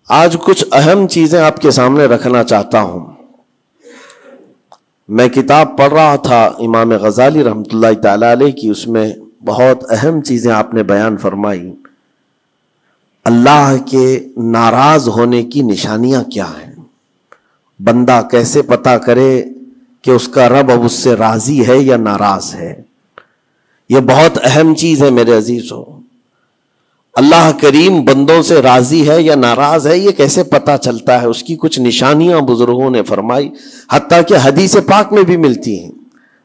آج کچھ اہم چیزیں آپ کے سامنے رکھنا چاہتا ہوں. میں کتاب پڑھ رہا تھا امام غزالی رحمۃ اللہ تعالی علیہ کی، اس میں بہت اہم چیزیں آپ نے بیان فرمائی. اللہ کے ناراض ہونے کی نشانیاں کیا ہیں؟ بندہ کیسے پتہ کرے کہ اس کا رب اب اس سے راضی ہے یا ناراض ہے؟ یہ بہت اہم چیز ہے میرے عزیزو. اللہ کریم بندوں سے راضی ہے یا ناراض ہے، یہ کیسے پتہ چلتا ہے؟ اس کی کچھ نشانیاں بزرگوں نے فرمائی، حتیٰ کہ حدیث پاک میں بھی ملتی ہیں.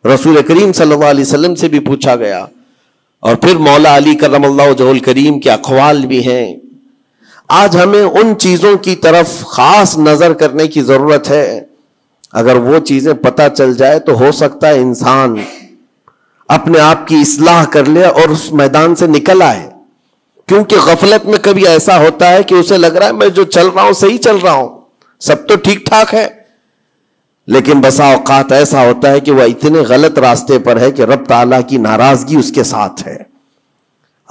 رسول کریم صلی اللہ علیہ وسلم سے بھی پوچھا گیا، اور پھر مولا علی کرم اللہ وجہہ الکریم کے اقوال بھی ہیں. آج ہمیں ان چیزوں کی طرف خاص نظر کرنے کی ضرورت ہے. اگر وہ چیزیں پتہ چل جائے تو ہو سکتا ہے انسان اپنے آپ کی اصلاح کر لے اور اس میدان سے نکل آئے. کیونکہ غفلت میں کبھی ایسا ہوتا ہے کہ اسے لگ رہا ہے میں جو چل رہا ہوں صحیح چل رہا ہوں، سب تو ٹھیک ٹھاک ہے، لیکن بسا اوقات ایسا ہوتا ہے کہ وہ اتنے غلط راستے پر ہے کہ رب تعالیٰ کی ناراضگی اس کے ساتھ ہے.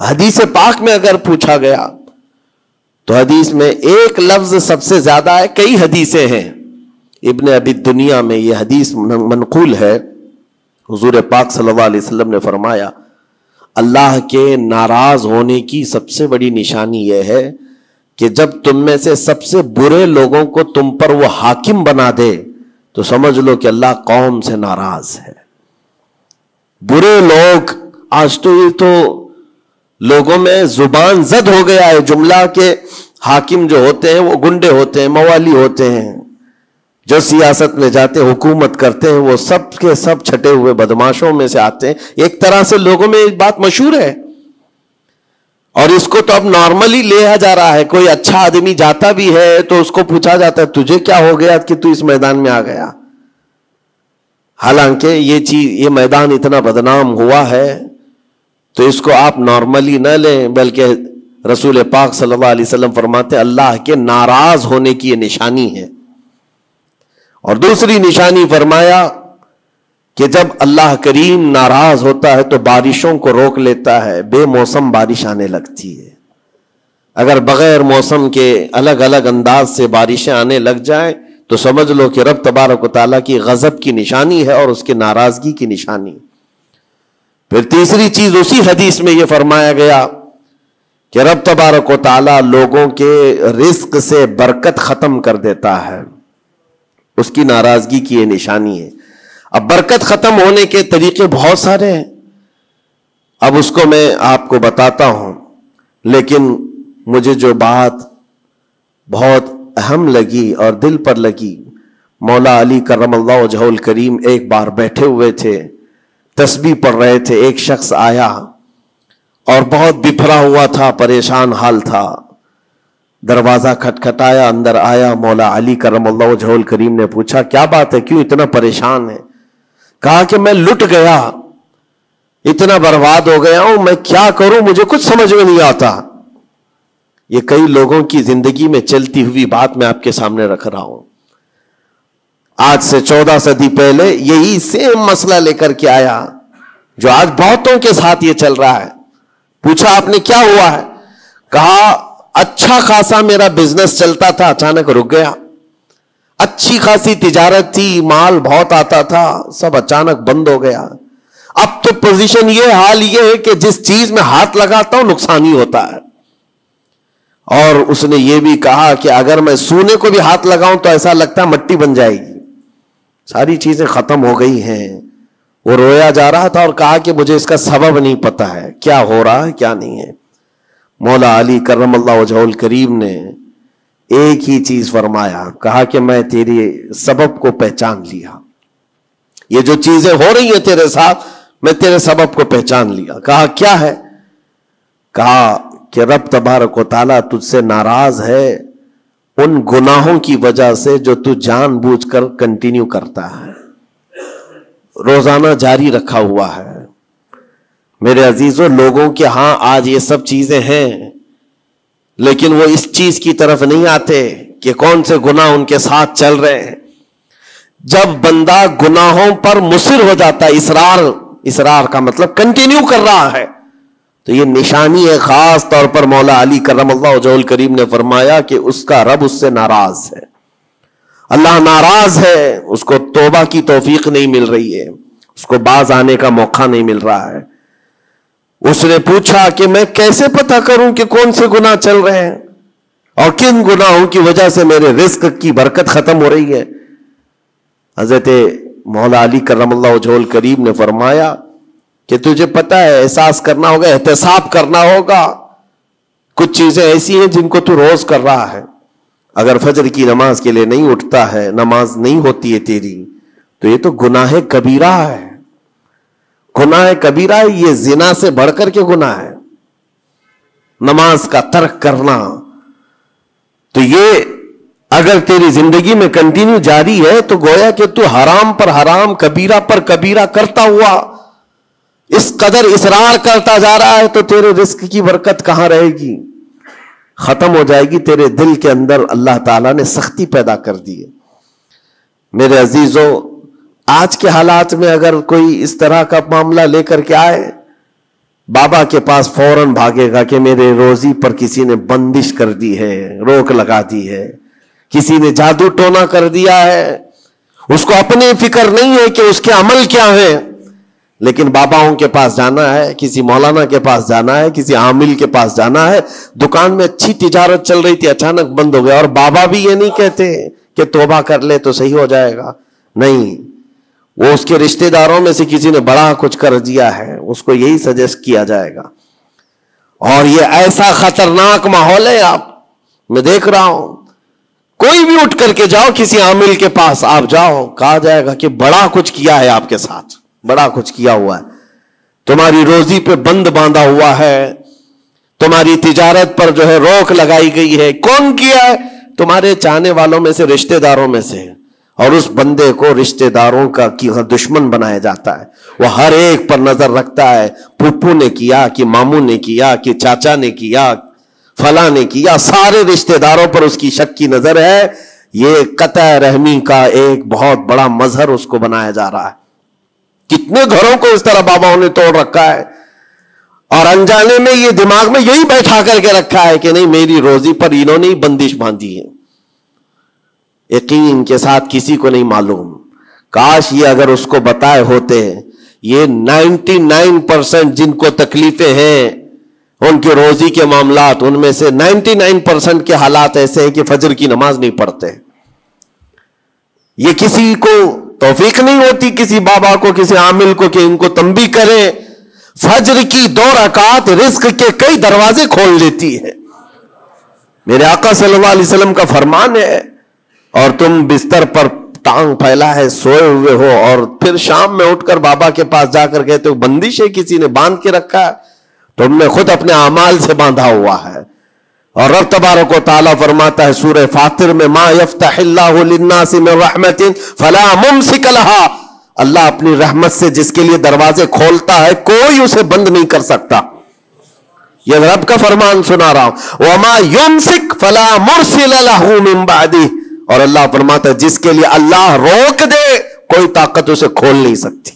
حدیث پاک میں اگر پوچھا گیا تو حدیث میں ایک لفظ سب سے زیادہ ہے، کئی حدیثیں ہیں. ابن ابی دنیا میں یہ حدیث منقول ہے. حضور پاک صلی اللہ علیہ وسلم نے فرمایا، اللہ کے ناراض ہونے کی سب سے بڑی نشانی یہ ہے کہ جب تم میں سے سب سے برے لوگوں کو تم پر وہ حاکم بنا دے تو سمجھ لو کہ اللہ قوم سے ناراض ہے. برے لوگ، آج تو یہ تو لوگوں میں زبان زد ہو گیا ہے جملہ کہ حاکم جو ہوتے ہیں وہ گنڈے ہوتے ہیں، موالی ہوتے ہیں، جو سیاست میں جاتے ہیں حکومت کرتے ہیں وہ سب کے سب چھٹے ہوئے بدماشوں میں سے آتے ہیں. ایک طرح سے لوگوں میں ایک بات مشہور ہے، اور اس کو تو اب نارملی لیا جا رہا ہے. کوئی اچھا آدمی جاتا بھی ہے تو اس کو پوچھا جاتا ہے تجھے کیا ہو گیا کہ تو اس میدان میں آ گیا. حالانکہ یہ میدان اتنا بدنام ہوا ہے تو اس کو آپ نارملی نہ لیں، بلکہ رسول پاک صلی اللہ علیہ وسلم فرماتے ہیں اللہ کے ناراض ہونے کی یہ نشانی ہے. اور دوسری نشانی فرمایا کہ جب اللہ کریم ناراض ہوتا ہے تو بارشوں کو روک لیتا ہے، بے موسم بارش آنے لگتی ہے. اگر بغیر موسم کے الگ الگ انداز سے بارشیں آنے لگ جائیں تو سمجھ لو کہ رب تبارک و تعالیٰ کی غضب کی نشانی ہے اور اس کی ناراضگی کی نشانی. پھر تیسری چیز اسی حدیث میں یہ فرمایا گیا کہ رب تبارک و تعالیٰ لوگوں کے رزق سے برکت ختم کر دیتا ہے، اس کی ناراضگی کی یہ نشانی ہے. اب برکت ختم ہونے کے طریقے بہت سارے ہیں، اب اس کو میں آپ کو بتاتا ہوں. لیکن مجھے جو بات بہت اہم لگی اور دل پر لگی، مولا علی کرم اللہ وجہہ الکریم ایک بار بیٹھے ہوئے تھے، تسبیح پڑھ رہے تھے. ایک شخص آیا اور بہت بپھرا ہوا تھا، پریشان حال تھا. دروازہ کھٹکھٹایا، اندر آیا. مولا علی کرم اللہ وجہہ الکریم نے پوچھا کیا بات ہے، کیوں اتنا پریشان ہے؟ کہا کہ میں لٹ گیا، اتنا برباد ہو گیا ہوں، میں کیا کروں، مجھے کچھ سمجھ میں نہیں آتا. یہ کئی لوگوں کی زندگی میں چلتی ہوئی بات میں آپ کے سامنے رکھ رہا ہوں. آج سے 14 صدی پہلے یہی سیم مسئلہ لے کر کے آیا جو آج بہتوں کے ساتھ یہ چل رہا ہے. پوچھا آپ نے کیا ہوا ہے؟ کہا اچھا خاصا میرا بزنس چلتا تھا، اچانک رک گیا. اچھی خاصی تجارت تھی، مال بہت آتا تھا، سب اچانک بند ہو گیا. اب تو پوزیشن یہ، حال یہ ہے کہ جس چیز میں ہاتھ لگاتا ہوں نقصان ہی ہوتا ہے. اور اس نے یہ بھی کہا کہ اگر میں سونے کو بھی ہاتھ لگاؤں تو ایسا لگتا ہے مٹی بن جائے گی. ساری چیزیں ختم ہو گئی ہیں. وہ رویا جا رہا تھا اور کہا کہ مجھے اس کا سبب نہیں پتا ہے، کیا ہو رہا ہے کیا نہیں ہے. مولا علی کرم اللہ وجہہ الکریم نے ایک ہی چیز فرمایا، کہا کہ میں تیری سبب کو پہچان لیا. یہ جو چیزیں ہو رہی ہیں تیرے ساتھ میں تیرے سبب کو پہچان لیا. کہا کیا ہے؟ کہا کہ رب تبارک و تعالیٰ تجھ سے ناراض ہے ان گناہوں کی وجہ سے جو تو جان بوجھ کر کنٹینیو کرتا ہے، روزانہ جاری رکھا ہوا ہے. میرے عزیزوں، لوگوں کے ہاں آج یہ سب چیزیں ہیں لیکن وہ اس چیز کی طرف نہیں آتے کہ کون سے گناہ ان کے ساتھ چل رہے ہیں. جب بندہ گناہوں پر مصر ہو جاتا ہے، اصرار کا مطلب کنٹینیو کر رہا ہے، تو یہ نشانی ہے. خاص طور پر مولا علی کرم اللہ وجہہ الکریم نے فرمایا کہ اس کا رب اس سے ناراض ہے. اللہ ناراض ہے, اس کو توبہ کی توفیق نہیں مل رہی ہے, اس کو باز آنے کا موقع نہیں مل رہا ہے. اس نے پوچھا کہ میں کیسے پتہ کروں کہ کون سے گناہ چل رہے ہیں اور کن گناہوں کی وجہ سے میرے رزق کی برکت ختم ہو رہی ہے. حضرت مولا علی کرم اللہ وجہہ الکریم نے فرمایا کہ تجھے پتہ ہے, احساس کرنا ہوگا, احتساب کرنا ہوگا. کچھ چیزیں ایسی ہیں جن کو تو روز کر رہا ہے. اگر فجر کی نماز کے لیے نہیں اٹھتا ہے, نماز نہیں ہوتی ہے تیری, تو یہ تو گناہ کبیرہ ہے. گناہ کبیرہ ہے, یہ زنا سے بڑھ کر کے گناہ ہے نماز کا ترک کرنا. تو یہ اگر تیری زندگی میں کنٹینیو جاری ہے تو گویا کہ تو حرام پر حرام, کبیرہ پر کبیرہ کرتا ہوا اس قدر اصرار کرتا جا رہا ہے, تو تیرے رزق کی برکت کہاں رہے گی؟ ختم ہو جائے گی. تیرے دل کے اندر اللہ تعالیٰ نے سختی پیدا کر دی ہے. میرے عزیزو, آج کے حالات میں اگر کوئی اس طرح کا معاملہ لے کر کے آئے, بابا کے پاس فوراً بھاگے گا کہ میرے روزی پر کسی نے بندش کر دی ہے, روک لگا دی ہے, کسی نے جادو ٹونا کر دیا ہے. اس کو اپنی فکر نہیں ہے کہ اس کے عمل کیا ہے, لیکن باباؤں کے پاس جانا ہے, کسی مولانا کے پاس جانا ہے, کسی عامل کے پاس جانا ہے. دکان میں اچھی تجارت چل رہی تھی, اچانک بند ہو گیا, اور بابا بھی یہ نہیں کہتے کہ توبہ کر لے تو صحیح ہو جائے گا. نہیں, وہ اس کے رشتہ داروں میں سے کسی نے بڑا کچھ کر دیا ہے, اس کو یہی سجیسٹ کیا جائے گا. اور یہ ایسا خطرناک ماحول ہے, میں دیکھ رہا ہوں, کوئی بھی اٹھ کر کے جاؤ کسی عامل کے پاس آپ جاؤ, کہا جائے گا کہ بڑا کچھ کیا ہے آپ کے ساتھ, بڑا کچھ کیا ہوا ہے, تمہاری روزی پہ بند باندھا ہوا ہے, تمہاری تجارت پر جو ہے روک لگائی گئی ہے. کون کیا ہے؟ تمہارے چاہنے والوں میں سے, رشتہ داروں میں سے. اور اس بندے کو رشتہ داروں کا دشمن بنایا جاتا ہے. وہ ہر ایک پر نظر رکھتا ہے, پھپھو نے کیا کہ ماموں نے کیا کہ چاچا نے کیا, فلاں نے کیا, سارے رشتہ داروں پر اس کی شک کی نظر ہے. یہ قطع رحمی کا ایک بہت بڑا مظہر اس کو بنایا جا رہا ہے. کتنے گھروں کو اس طرح باباؤں نے توڑ رکھا ہے, اور انجانے میں یہ دماغ میں یہی بیٹھا کر کے رکھا ہے کہ نہیں, میری روزی پر انہوں نے ہی بندش باندھی ہے. یقین کے ساتھ کسی کو نہیں معلوم. کاش یہ اگر اس کو بتائے ہوتے, یہ 99% جن کو تکلیفیں ہیں ان کے روزی کے معاملات, ان میں سے 99% کے حالات ایسے ہیں کہ فجر کی نماز نہیں پڑھتے. یہ کسی کو توفیق نہیں ہوتی, کسی بابا کو, کسی عامل کو, کہ ان کو تنبیہ کریں. فجر کی 2 رکعات رزق کے کئی دروازے کھول لیتی ہے. میرے آقا صلی اللہ علیہ وسلم کا فرمان ہے, اور تم بستر پر ٹانگ پھیلا ہے سوئے ہوئے ہو, اور پھر شام میں اٹھ کر بابا کے پاس جا کر کہتے ہو بندش ہے, کسی نے باندھ کے رکھا ہے, تم نے خود اپنے اعمال سے باندھا ہوا ہے. اور رب تبارک و تعالیٰ فرماتا ہے سورہ فاطر میں, ما یفتح اللہ للناس من رحمت فلا ممسک لہا, اللہ اپنی رحمت سے جس کے لیے دروازے کھولتا ہے کوئی اسے بند نہیں کر سکتا. یہ رب کا فرمان سنا رہا ہوں. وما یمسک فلا مرسل لہ من بعدہ, اور اللہ فرماتا ہے جس کے لیے اللہ روک دے کوئی طاقت اسے کھول نہیں سکتی.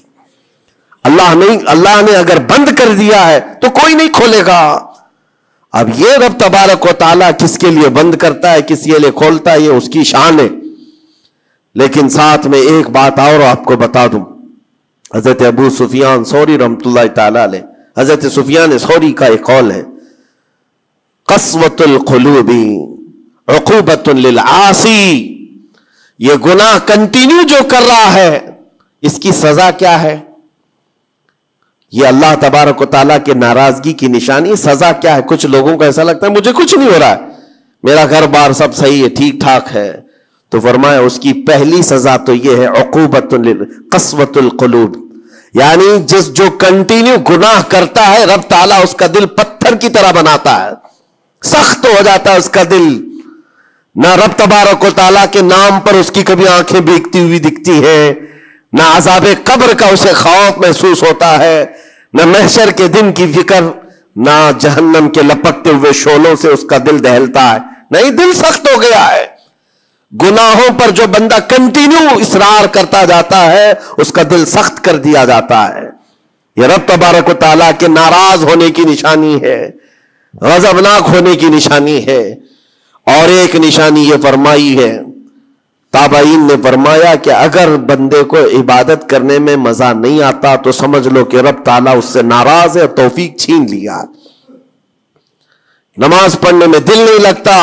اللہ نے اگر بند کر دیا ہے تو کوئی نہیں کھولے گا. اب یہ رب تبارک و تعالیٰ کس کے لیے بند کرتا ہے, کس کے لیے کھولتا ہے, یہ اس کی شان ہے. لیکن ساتھ میں ایک بات اور آپ کو بتا دوں. حضرت ابو سفیان ثوری رحمۃ اللہ تعالی علیہ, حضرت سفیان ثوری کا ایک قول ہے, قسوۃ القلوب عقوبۃ للعاصی, یہ گناہ کنٹینیو جو کر رہا ہے اس کی سزا کیا ہے؟ یہ اللہ تبارک و تعالیٰ کے ناراضگی کی نشانی. سزا کیا ہے؟ کچھ لوگوں کو ایسا لگتا ہے مجھے کچھ نہیں ہو رہا ہے, میرا گھر بار سب صحیح ہے, ٹھیک ٹھاک ہے, تو فرمایا اس کی پہلی سزا تو یہ ہے عقوبۃ قسوۃ القلوب, یعنی جو کنٹینیو گناہ کرتا ہے رب تعالیٰ اس کا دل پتھر کی طرح بناتا ہے, سخت ہو جاتا ہے اس کا دل. نہ رب تبارک و تعالیٰ کے نام پر اس کی کبھی آنکھیں بھیگتی ہوئی دکھتی ہے, نہ عذاب قبر کا اسے خوف محسوس ہوتا ہے, نہ محشر کے دن کی فکر, نہ جہنم کے لپکتے ہوئے شعلوں سے اس کا دل دہلتا ہے. نہیں, دل سخت ہو گیا ہے. گناہوں پر جو بندہ کنٹینیو اصرار کرتا جاتا ہے اس کا دل سخت کر دیا جاتا ہے. یہ رب تبارک و تعالیٰ کے ناراض ہونے کی نشانی ہے، غضبناک ہونے کی نشانی ہے۔ اور ایک نشانی یہ فرمائی ہے، تابعین نے فرمایا کہ اگر بندے کو عبادت کرنے میں مزہ نہیں آتا تو سمجھ لو کہ رب تعالیٰ اس سے ناراض ہے اور توفیق چھین لیا۔ نماز پڑھنے میں دل نہیں لگتا،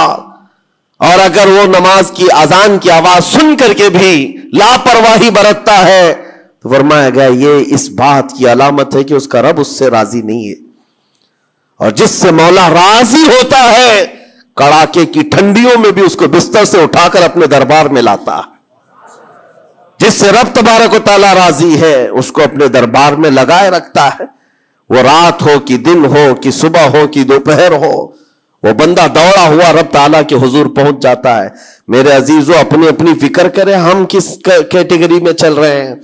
اور اگر وہ نماز کی اذان کی آواز سن کر کے بھی لاپرواہی برتتا ہے تو فرمایا گیا یہ اس بات کی علامت ہے کہ اس کا رب اس سے راضی نہیں ہے۔ اور جس سے مولا راضی ہوتا ہے کڑاکے کی ٹھنڈیوں میں بھی اس کو بستر سے اٹھا کر اپنے دربار میں لاتا ہے۔ جس سے رب تبارک و تعالیٰ راضی ہے اس کو اپنے دربار میں لگائے رکھتا ہے، وہ رات ہو کہ دن ہو کہ صبح ہو کہ دوپہر ہو، وہ بندہ دوڑا ہوا رب تعالیٰ کے حضور پہنچ جاتا ہے۔ میرے عزیزو اپنی اپنی فکر کریں، ہم کس کیٹیگری میں چل رہے ہیں؟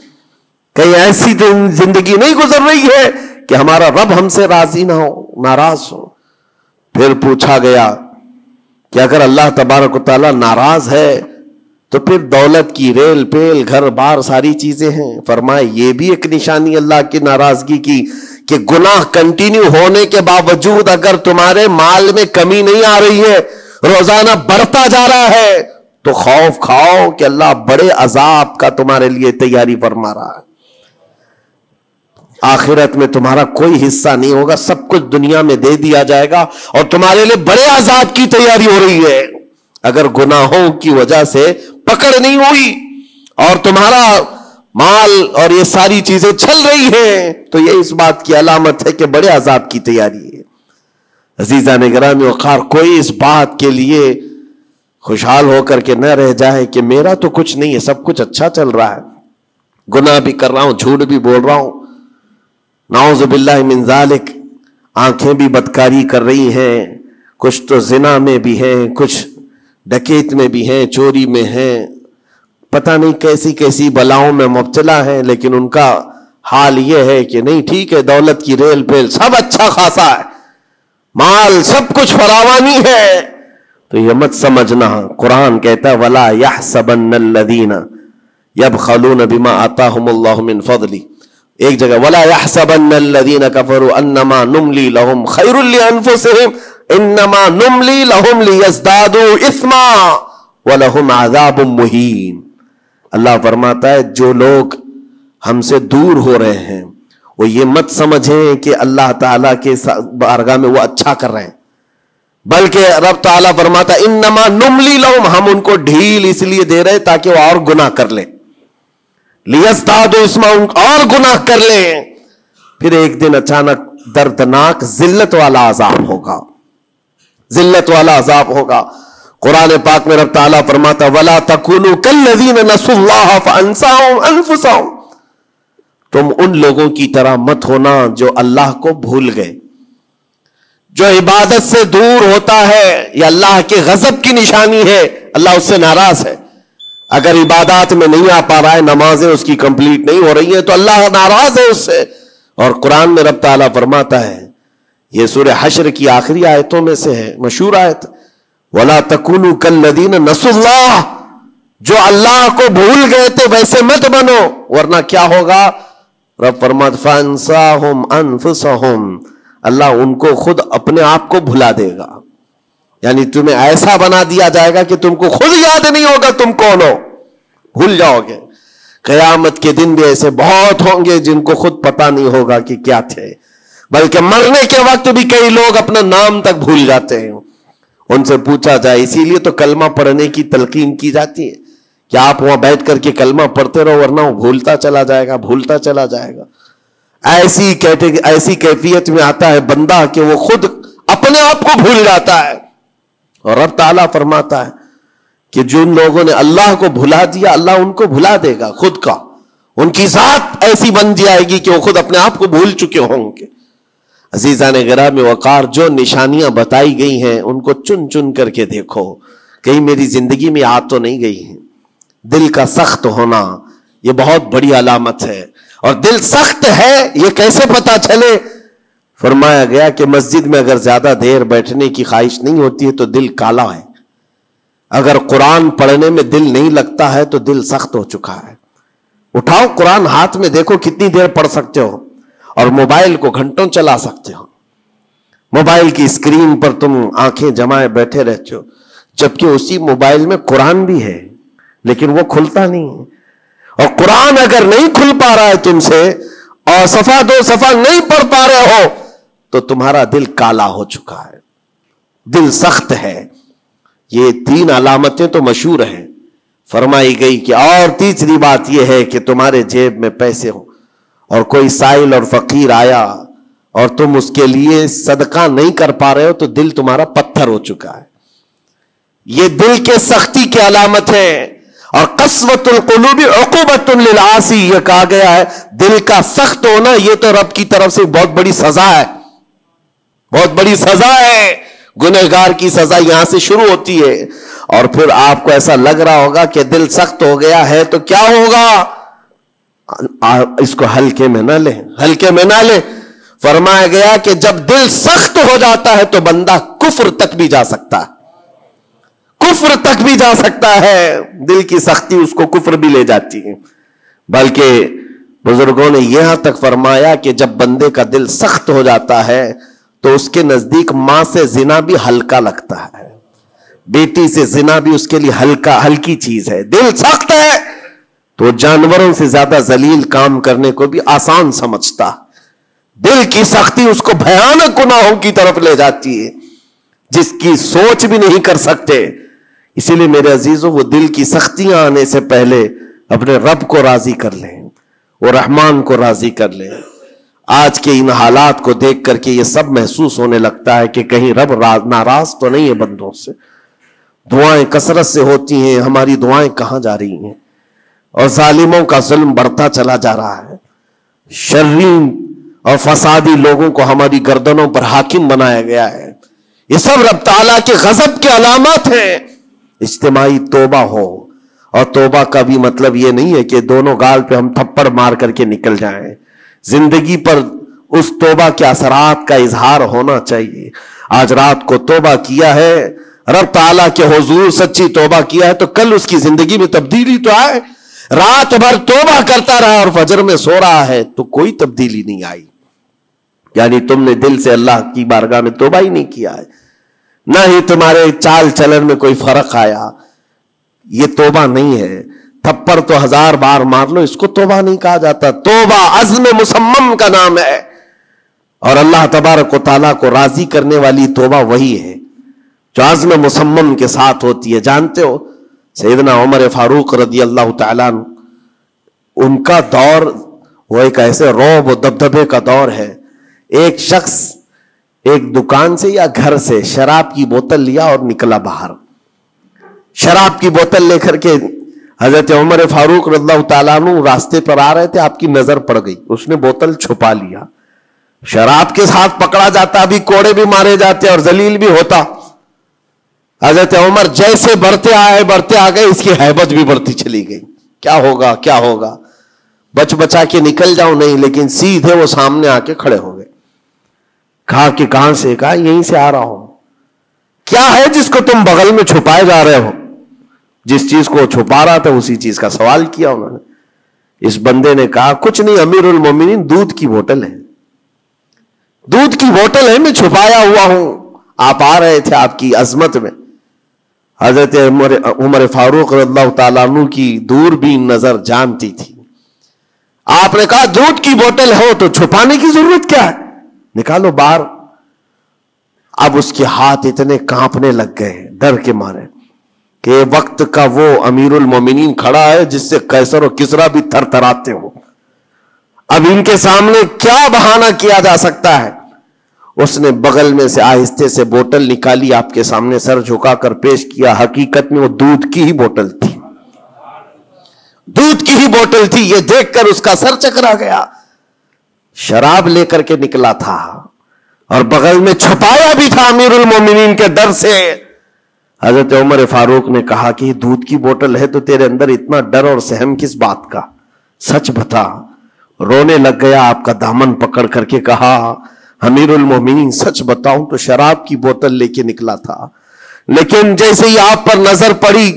کہیں ایسی زندگی نہیں گزر رہی ہے کہ ہمارا رب ہم سے راضی نہ ہو، ناراض ہو؟ پھر پوچھا گیا کہ اگر اللہ تبارک و تعالیٰ ناراض ہے تو پھر دولت کی ریل پیل گھر بار ساری چیزیں ہیں۔ فرمائے یہ بھی ایک نشانی اللہ کی ناراضگی کی کہ گناہ کنٹینیو ہونے کے باوجود اگر تمہارے مال میں کمی نہیں آ رہی ہے، روزانہ بڑھتا جا رہا ہے، تو خوف کھاؤ کہ اللہ بڑے عذاب کا تمہارے لیے تیاری فرما رہا ہے۔ آخرت میں تمہارا کوئی حصہ نہیں ہوگا، سب کچھ دنیا میں دے دیا جائے گا اور تمہارے لیے بڑے عذاب کی تیاری ہو رہی ہے۔ اگر گناہوں کی وجہ سے پکڑ نہیں ہوئی اور تمہارا مال اور یہ ساری چیزیں چل رہی ہیں تو یہ اس بات کی علامت ہے کہ بڑے عذاب کی تیاری ہے۔ عزیزان گرامی وقار، کوئی اس بات کے لیے خوشحال ہو کر کے نہ رہ جائے کہ میرا تو کچھ نہیں ہے، سب کچھ اچھا چل رہا ہے، گناہ بھی کر رہا ہوں، جھوٹ بھی بول رہا ہوں، نعوذ باللہ من ذالک، آنکھیں بھی بدکاری کر رہی ہیں، کچھ تو زنا میں بھی ہیں، کچھ ڈکیت میں بھی ہیں، چوری میں ہیں، پتہ نہیں کیسی کیسی بلاؤں میں مبتلا ہیں، لیکن ان کا حال یہ ہے کہ نہیں ٹھیک ہے، دولت کی ریل پیل سب اچھا خاصا ہے، مال سب کچھ فراوانی ہے، تو یہ مت سمجھنا۔ قرآن کہتا ہے وَلَا يَحْسَبَنَّ الَّذِينَ يَبْخَلُونَ بِمَا آتَاهُمُ اللَّهُ مِنْ فَضْلِهِ، ایک جگہ وَلَا يَحْسَبَنَّ الَّذِينَ كَفَرُوا أَنَّمَا نُمْلِي لَهُمْ خَيْرٌ لِأَنفُسِهِمْ إِنَّمَا نُمْلِي لَهُمْ لِيَزْدَادُوا إِثْمًا وَلَهُمْ عَذَابٌ مُهِينٌ۔ اللہ فرماتا ہے جو لوگ ہم سے دور ہو رہے ہیں وہ یہ مت سمجھیں کہ اللہ تعالیٰ کے بارگاہ میں وہ اچھا کر رہے ہیں، بلکہ رب تعالیٰ فرماتا ہے انما نملی لہم، ہم ان کو ڈھیل اس لیے دے رہے تاکہ وہ اور گناہ کر لیں، لیزدادوا اسما، اور گناہ کر لیں، پھر ایک دن اچانک دردناک ذلت والا عذاب ہوگا، ذلت والا عذاب ہوگا۔ قرآن پاک میں رب تعالیٰ فرماتا وَلَا تَكُونُوا كَالَّذِينَ نَسُوا اللَّهَ فَأَنسَاهُمْ أَنفُسَهُمْ، تم ان لوگوں کی طرح مت ہونا جو اللہ کو بھول گئے۔ جو عبادت سے دور ہوتا ہے یہ اللہ کے غضب کی نشانی ہے، اللہ اس سے ناراض ہے۔ اگر عبادات میں نہیں آ پا رہا ہے، نمازیں اس کی کمپلیٹ نہیں ہو رہی ہیں تو اللہ ناراض ہے اس سے۔ اور قرآن میں رب تعالیٰ فرماتا ہے، یہ سورہ حشر کی آخری آیتوں میں سے ہے، مشہور آیت، وَلَا تَكُونُوا كَالَّذِينَ نَسُوا اللَّهَ، جو اللہ کو بھول گئے تھے ویسے مت بنو، ورنہ کیا ہوگا؟ رب فرماتا فَأَنسَاهُمْ أَنفُسَهُمْ، اللہ ان کو خود اپنے آپ کو بھلا دے گا، یعنی تمہیں ایسا بنا دیا جائے گا کہ تم کو خود یاد نہیں ہوگا تم کون ہو، بھول جاؤ گے۔ قیامت کے دن بھی ایسے بہت ہوں گے جن کو خود پتہ نہیں ہوگا کہ کیا تھے، بلکہ مرنے کے وقت بھی کئی لوگ اپنا نام تک بھول جاتے ہیں۔ ان سے پوچھا جائے، اسی لیے تو کلمہ پڑھنے کی تلقین کی جاتی ہے کہ آپ وہاں بیٹھ کر کے کلمہ پڑھتے رہو، ورنہ وہ بھولتا چلا جائے گا، بھولتا چلا جائے گا۔ ایسی کیفیت میں آتا ہے بندہ کہ وہ خود اپنے آپ کو بھول جاتا ہے۔ اور رب تعالیٰ فرماتا ہے کہ جن لوگوں نے اللہ کو بھلا دیا اللہ ان کو بھلا دے گا خود کا، ان کی ذات ایسی بن جائے گی کہ وہ خود اپنے آپ کو بھول چکے ہوں گے۔ عزیزان گرامی وقار، جو نشانیاں بتائی گئی ہیں ان کو چن چن کر کے دیکھو، کہیں میری زندگی میں آ تو نہیں گئی ہیں۔ دل کا سخت ہونا یہ بہت بڑی علامت ہے، اور دل سخت ہے یہ کیسے پتا چلے؟ فرمایا گیا کہ مسجد میں اگر زیادہ دیر بیٹھنے کی خواہش نہیں ہوتی ہے تو دل کالا ہے، اگر قرآن پڑھنے میں دل نہیں لگتا ہے تو دل سخت ہو چکا ہے۔ اٹھاؤ قرآن ہاتھ میں، دیکھو کتنی دیر پڑھ سکتے ہو، اور موبائل کو گھنٹوں چلا سکتے ہو. موبائل کی اسکرین پر تم آنکھیں جمائے بیٹھے رہتے ہو، جبکہ اسی موبائل میں قرآن بھی ہے لیکن وہ کھلتا نہیں ہے. اور قرآن اگر نہیں کھل پا رہا ہے تم سے اور صفحہ دو صفحہ نہیں پڑھ پا رہے ہو تو تمہارا دل کالا ہو چکا ہے، دل سخت ہے. یہ 3 علامتیں تو مشہور ہیں. فرمائی گئی کہ اور تیسری بات یہ ہے کہ تمہارے جیب میں پیسے ہوں اور کوئی سائل اور فقیر آیا اور تم اس کے لیے صدقہ نہیں کر پا رہے ہو تو دل تمہارا پتھر ہو چکا ہے. یہ دل کے سختی کی علامت ہے. اور قسوۃ القلوب عقوبۃ للعاصی، یہ کہا گیا ہے دل کا سخت ہونا یہ تو رب کی طرف سے بہت بڑی سزا ہے، بہت بڑی سزا ہے. گنہگار کی سزا یہاں سے شروع ہوتی ہے. اور پھر آپ کو ایسا لگ رہا ہوگا کہ دل سخت ہو گیا ہے تو کیا ہوگا، اس کو ہلکے میں نہ لیں، ہلکے میں نہ لیں. فرمایا گیا کہ جب دل سخت ہو جاتا ہے تو بندہ کفر تک بھی جا سکتا ہے، کفر تک بھی جا سکتا ہے. دل کی سختی اس کو کفر بھی لے جاتی ہے. بلکہ بزرگوں نے یہاں تک فرمایا کہ جب بندے کا دل سخت ہو جاتا ہے تو اس کے نزدیک ماں سے زنا بھی ہلکا لگتا ہے، بیٹی سے زنا بھی اس کے لیے ہلکی چیز ہے. دل سخت ہے تو جانوروں سے زیادہ ذلیل کام کرنے کو بھی آسان سمجھتا. دل کی سختی اس کو بھیانک گناہوں کی طرف لے جاتی ہے جس کی سوچ بھی نہیں کر سکتے. اسی لیے میرے عزیزوں وہ دل کی سختیاں آنے سے پہلے اپنے رب کو راضی کر لیں، وہ رحمان کو راضی کر لیں. آج کے ان حالات کو دیکھ کر کے یہ سب محسوس ہونے لگتا ہے کہ کہیں رب ناراض تو نہیں ہے بندوں سے. دعائیں کثرت سے ہوتی ہیں، ہماری دعائیں کہاں جا رہی ہیں؟ اور ظالموں کا ظلم بڑھتا چلا جا رہا ہے. شریر اور فسادی لوگوں کو ہماری گردنوں پر حاکم بنایا گیا ہے. یہ سب رب تعالیٰ کے غضب کے علامات ہیں. اجتماعی توبہ ہو. اور توبہ کا بھی مطلب یہ نہیں ہے کہ دونوں گال پہ ہم تھپڑ مار کر کے نکل جائیں. زندگی پر اس توبہ کے اثرات کا اظہار ہونا چاہیے. آج رات کو توبہ کیا ہے، رب تعالیٰ کے حضور سچی توبہ کیا ہے تو کل اس کی زندگی میں تبدیلی تو آئے. رات بھر توبہ کرتا رہا اور فجر میں سو رہا ہے تو کوئی تبدیلی نہیں آئی. یعنی تم نے دل سے اللہ کی بارگاہ میں توبہ ہی نہیں کیا ہے، نہ ہی تمہارے چال چلن میں کوئی فرق آیا. یہ توبہ نہیں ہے. تھپڑ تو 1000 بار مار لو، اس کو توبہ نہیں کہا جاتا. توبہ عزم مصمم کا نام ہے. اور اللہ تبارک و تعالیٰ کو راضی کرنے والی توبہ وہی ہے جو عزم مصمم کے ساتھ ہوتی ہے. جانتے ہو سیدنا عمر فاروق رضی اللہ تعالیٰ عنہ، ان کا دور وہ ایک ایسے رعب و دبدبے کا دور ہے. ایک شخص ایک دکان سے یا گھر سے شراب کی بوتل لیا اور نکلا باہر. شراب کی بوتل لے کر کے حضرت عمر فاروق رضی اللہ تعالیٰ عنہ راستے پر آ رہے تھے، آپ کی نظر پڑ گئی، اس نے بوتل چھپا لیا. شراب کے ساتھ پکڑا جاتا، ابھی کوڑے بھی مارے جاتے اور ذلیل بھی ہوتا. حضرت عمر جیسے بڑھتے آ گئے، اس کی ہیبت بھی بڑھتی چلی گئی. کیا ہوگا کیا ہوگا، بچ بچا کے نکل جاؤں نہیں، لیکن سیدھے وہ سامنے آ کے کھڑے ہو گئے. کہا کہ کہاں سے؟ کہا یہیں سے آ رہا ہوں. کیا ہے جس کو تم بغل میں چھپائے جا رہے ہو؟ جس چیز کو چھپا رہا تھا اسی چیز کا سوال کیا انہوں نے. اس بندے نے کہا کچھ نہیں امیر المومنین، دودھ کی بوتل ہے، دودھ کی بوتل ہے، میں چھپایا ہوا ہوں، آپ آ رہے تھے آپ کی عظمت میں. حضرت عمر فاروق رضی اللہ تعالیٰ عنہ کی دوربین نظر جانتی تھی. آپ نے کہا دودھ کی بوتل ہو تو چھپانے کی ضرورت کیا ہے، نکالو باہر. اب اس کے ہاتھ اتنے کانپنے لگ گئے ڈر کے مارے کہ وقت کا وہ امیر المومنین کھڑا ہے جس سے قیصر و کسریٰ بھی تھر تھراتے ہو. اب ان کے سامنے کیا بہانہ کیا جا سکتا ہے؟ اس نے بغل میں سے آہستہ سے بوتل نکالی، آپ کے سامنے سر جھکا کر پیش کیا. حقیقت میں وہ دودھ کی ہی بوتل تھی، دودھ کی ہی بوتل تھی. یہ دیکھ کر اس کا سر چکرا گیا. شراب لے کر کے نکلا تھا اور بغل میں چھپایا بھی تھا امیر المومنین کے ڈر سے. حضرت عمر فاروق نے کہا کہ یہ دودھ کی بوتل ہے تو تیرے اندر اتنا ڈر اور سہم کس بات کا، سچ بتا. رونے لگ گیا، آپ کا دامن پکڑ کر کے کہا امیر المومنین سچ بتاؤں تو شراب کی بوتل لے کے نکلا تھا، لیکن جیسے ہی آپ پر نظر پڑی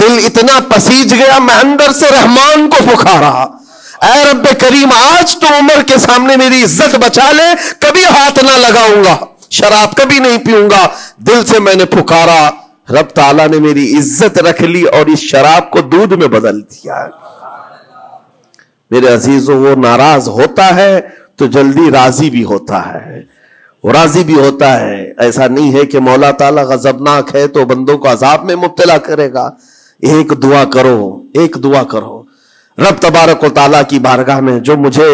دل اتنا پسیج گیا، میں اندر سے رحمان کو پکارا، اے رب کریم آج تو عمر کے سامنے میری عزت بچا لے، کبھی ہاتھ نہ لگاؤں گا، شراب کبھی نہیں پیوں گا۔ دل سے میں نے پکارا، رب تعالیٰ نے میری عزت رکھ لی اور اس شراب کو دودھ میں بدل دیا۔ میرے عزیزوں، وہ ناراض ہوتا ہے تو جلدی راضی بھی ہوتا ہے، وہ راضی بھی ہوتا ہے۔ ایسا نہیں ہے کہ مولا تعالیٰ غضبناک ہے تو بندوں کو عذاب میں مبتلا کرے گا۔ ایک دعا کرو، ایک دعا کرو، رب تبارک و تعالیٰ کی بارگاہ میں جو مجھے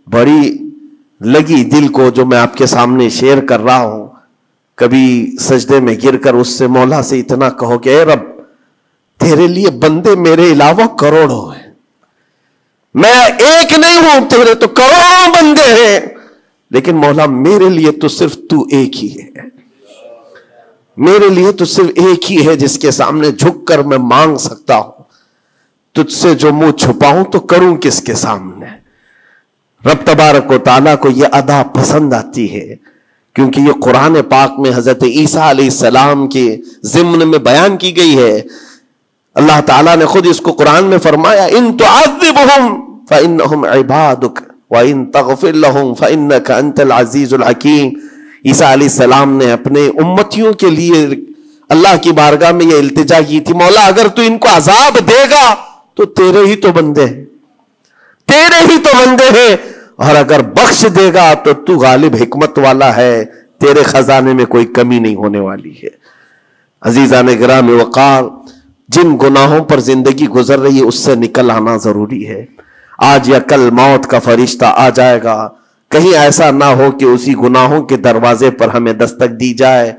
بڑی لگی دل کو، جو میں آپ کے سامنے شیئر کر رہا ہوں، کبھی سجدے میں گر کر اس سے مولا سے اتنا کہو کہ اے رب تیرے لیے بندے میرے علاوہ کروڑوں ہیں، میں ایک نہیں ہوں، تیرے تو کروڑوں بندے ہیں، لیکن مولا میرے لیے تو صرف تو ایک ہی ہے، میرے لیے تو صرف ایک ہی ہے جس کے سامنے جھک کر میں مانگ سکتا ہوں، تجھ سے جو منہ چھپاؤں تو کروں کس کے سامنے۔ رب تبارک و تعالیٰ کو یہ ادا پسند آتی ہے، کیونکہ یہ قرآن پاک میں حضرت عیسیٰ علیہ السلام کے ضمن میں بیان کی گئی ہے۔ اللہ تعالیٰ نے خود اس کو قرآن میں فرمایا، ان تعذبہم فانہم عبادک وان تغفر لہم فانک انت العزیز الحکیم۔ عیسیٰ علیہ السلام نے اپنے امتیوں کے لیے اللہ کی بارگاہ میں یہ التجا کی تھی، مولا اگر تو ان کو عذاب دے گا تو تیرے ہی تو بندے ہیں، تیرے ہی تو بندے ہیں، اور اگر بخش دے گا تو تو غالب حکمت والا ہے، تیرے خزانے میں کوئی کمی نہیں ہونے والی ہے۔ عزیزان گرامی وقار، جن گناہوں پر زندگی گزر رہی ہے اس سے نکل آنا ضروری ہے۔ آج یا کل موت کا فرشتہ آ جائے گا، کہیں ایسا نہ ہو کہ اسی گناہوں کے دروازے پر ہمیں دستک دی جائے،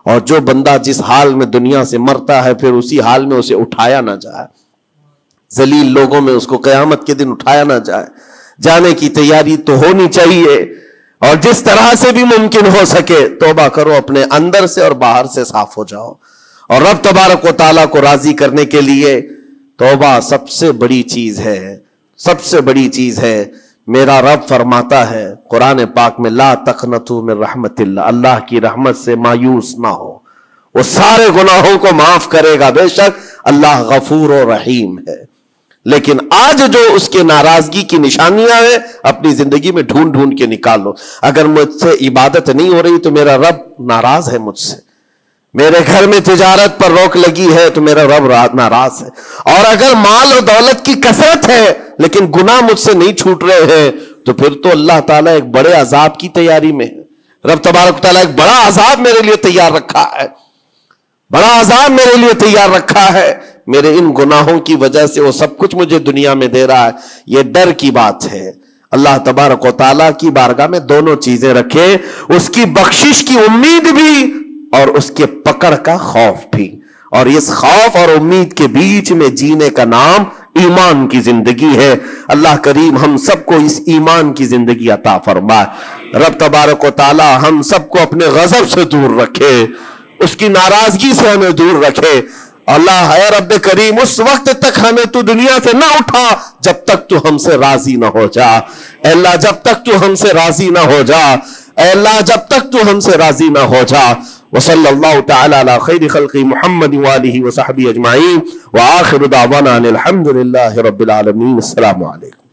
اور جو بندہ جس حال میں دنیا سے مرتا ہے پھر اسی حال میں اسے اٹھایا نہ جائے، ذلیل لوگوں میں اس کو قیامت کے دن اٹھایا نہ جائے۔ جانے کی تیاری تو ہونی چاہیے، اور جس طرح سے بھی ممکن ہو سکے توبہ کرو، اپنے اندر سے اور باہر سے صاف ہو جاؤ، اور رب تبارک و تعالیٰ کو راضی کرنے کے لیے توبہ سب سے بڑی چیز ہے، سب سے بڑی چیز ہے۔ میرا رب فرماتا ہے قرآن پاک میں، لا تقنطوا من رحمت اللہ، اللہ کی رحمت سے مایوس نہ ہو، وہ سارے گناہوں کو معاف کرے گا، بے شک اللہ غفور و رحیم ہے۔ لیکن آج جو اس کے ناراضگی کی نشانیاں ہیں اپنی زندگی میں ڈھونڈ ڈھونڈ کے نکال لو۔ اگر مجھ سے عبادت نہیں ہو رہی تو میرا رب ناراض ہے مجھ سے، میرے گھر میں تجارت پر روک لگی ہے تو میرا رب ناراض ہے، اور اگر مال و دولت کی کثرت ہے لیکن گناہ مجھ سے نہیں چھوٹ رہے ہیں تو پھر تو اللہ تعالیٰ ایک بڑے عذاب کی تیاری میں ہے۔ رب تبارک تعالیٰ ایک بڑا عذاب میرے لیے تیار رکھا ہے، بڑا عذاب میرے لیے تیار رکھا ہے، میرے ان گناہوں کی وجہ سے وہ سب کچھ مجھے دنیا میں دے رہا ہے۔ یہ ڈر کی بات ہے۔ اللہ تبارک و تعالیٰ کی بارگاہ میں دونوں چیزیں رکھے، اس کی بخشش کی امید بھی اور اس کے پکڑ کا خوف بھی، اور اس خوف اور امید کے بیچ میں جینے کا نام ایمان کی زندگی ہے۔ اللہ کریم ہم سب کو اس ایمان کی زندگی عطا فرمائے۔ رب تبارک و تعالیٰ ہم سب کو اپنے غضب سے دور رکھے، اس کی ناراضگی سے ہمیں دور رکھے۔ اللہ اے رب کریم اس وقت تک ہمیں تو دنیا سے نہ اٹھا جب تک تو ہم سے راضی نہ ہو جا۔ اے اللہ جب تک تو ہم سے راضی نہ ہو جا، اے اللہ جب تک تو ہم سے راضی نہ ہو جا۔ وصلی اللہ تعالی علی خیر خلق محمد وآلہ وصحبہ اجمعین، وآخر دعوانا الحمد للہ رب العالمین۔ السلام علیکم۔